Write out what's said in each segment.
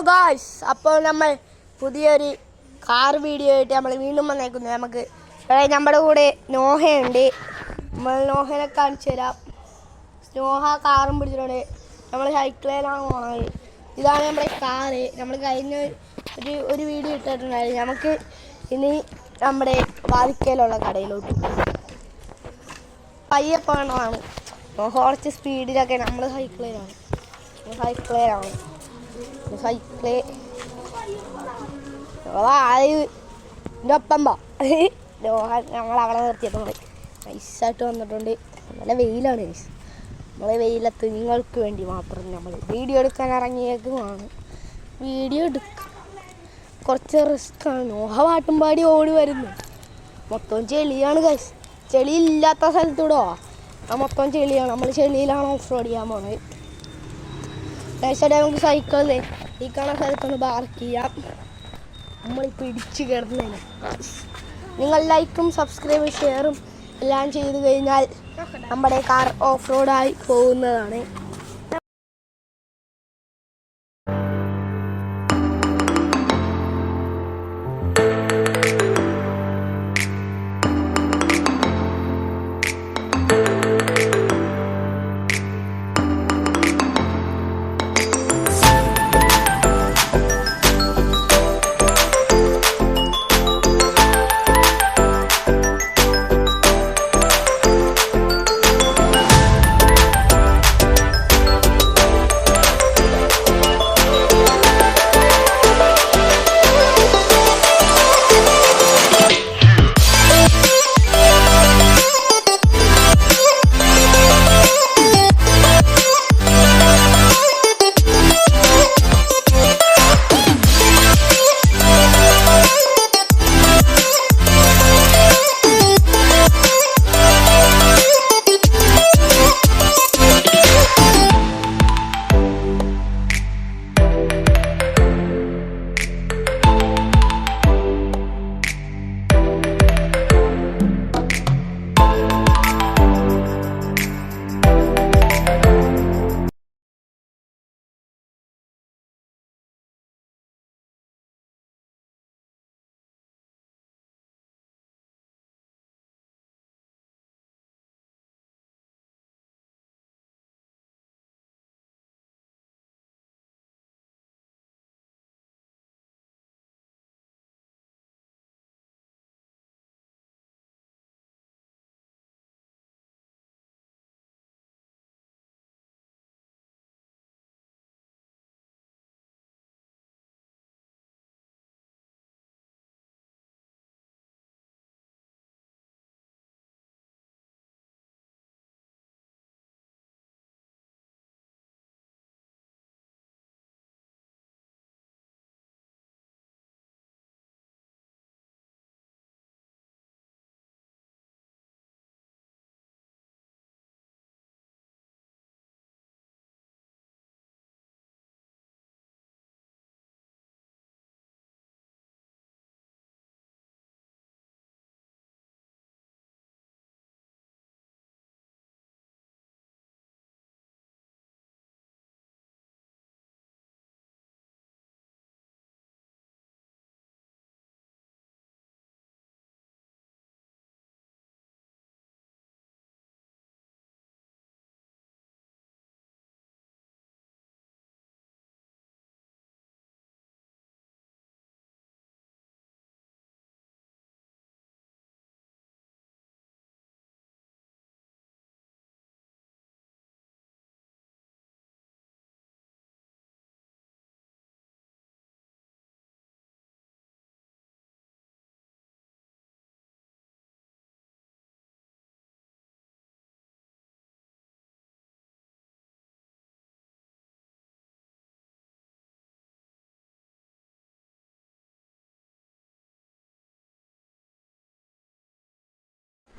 Guys, അപ്പോൾ നമ്മൾ പുതിയൊരു കാർ വീഡിയോ ആയിട്ട് നമ്മൾ വീണ്ടും വന്നേക്കുന്നു. നമുക്ക് നമ്മുടെ കൂടെ നോഹയുണ്ട്. നമ്മൾ നോഹനെ കാണിച്ചു തരാം. നോഹ കാറും പിടിച്ചിട്ടുണ്ട്. നമ്മൾ സൈക്കിളിലാണ് പോകുന്നത്. ഇതാണ് നമ്മുടെ കാറ്. നമ്മൾ കഴിഞ്ഞ ഒരു വീഡിയോ ഇട്ടിട്ടുണ്ടായിരുന്നു. നമുക്ക് ഇനി നമ്മുടെ വാതിക്കലുള്ള കടയിലോട്ട് പയ്യപ്പാണതാണ്. നോഹ കുറച്ച് സ്പീഡിലൊക്കെ നമ്മൾ സൈക്കിളിലാണ് സൈക്കിള് എൻ്റെ ഒപ്പം നമ്മളവിടെ നിർത്തിയിട്ടുണ്ട്. നൈസായിട്ട് വന്നിട്ടുണ്ട്. നല്ല വെയിലാണ്. നമ്മൾ വെയിലത്ത് നിങ്ങൾക്ക് വേണ്ടി മാത്രം നമ്മൾ വീഡിയോ എടുക്കാൻ ഇറങ്ങിയേക്കുമാണ്. വീഡിയോ എടുക്കുക കുറച്ച് റിസ്ക്കാണ്. നോഹ പാട്ടും പാടി ഓടി വരുന്നു. മൊത്തം ചെളിയാണ് ഗൈസ്. ചെളി ഇല്ലാത്ത സ്ഥലത്തൂടെ മൊത്തം ചെളിയാണ്. നമ്മൾ ചെളിയിലാണ് ഓഫ് റോഡ് ചെയ്യാൻ പോകുന്നത്. നൈസായിട്ട് നമുക്ക് സൈക്കിളിൽ ഈ കാണുന്ന സ്ഥലത്തൊന്ന് പാർക്ക് ചെയ്യാം. നമ്മൾ പിടിച്ച് കിടന്നതിന് നിങ്ങൾ ലൈക്കും സബ്സ്ക്രൈബും ഷെയറും എല്ലാം ചെയ്തു കഴിഞ്ഞാൽ നമ്മുടെ കാർ ഓഫ് റോഡായി പോകുന്നതാണ്.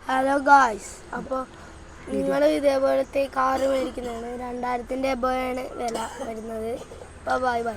ഹലോ ഗായ്സ്, അപ്പോൾ നിങ്ങൾ ഇതേപോലത്തെ കാറ് മേടിക്കുന്നതാണ്. 2000 എബോയാണ് വില വരുന്നത്. അപ്പോൾ ബൈ.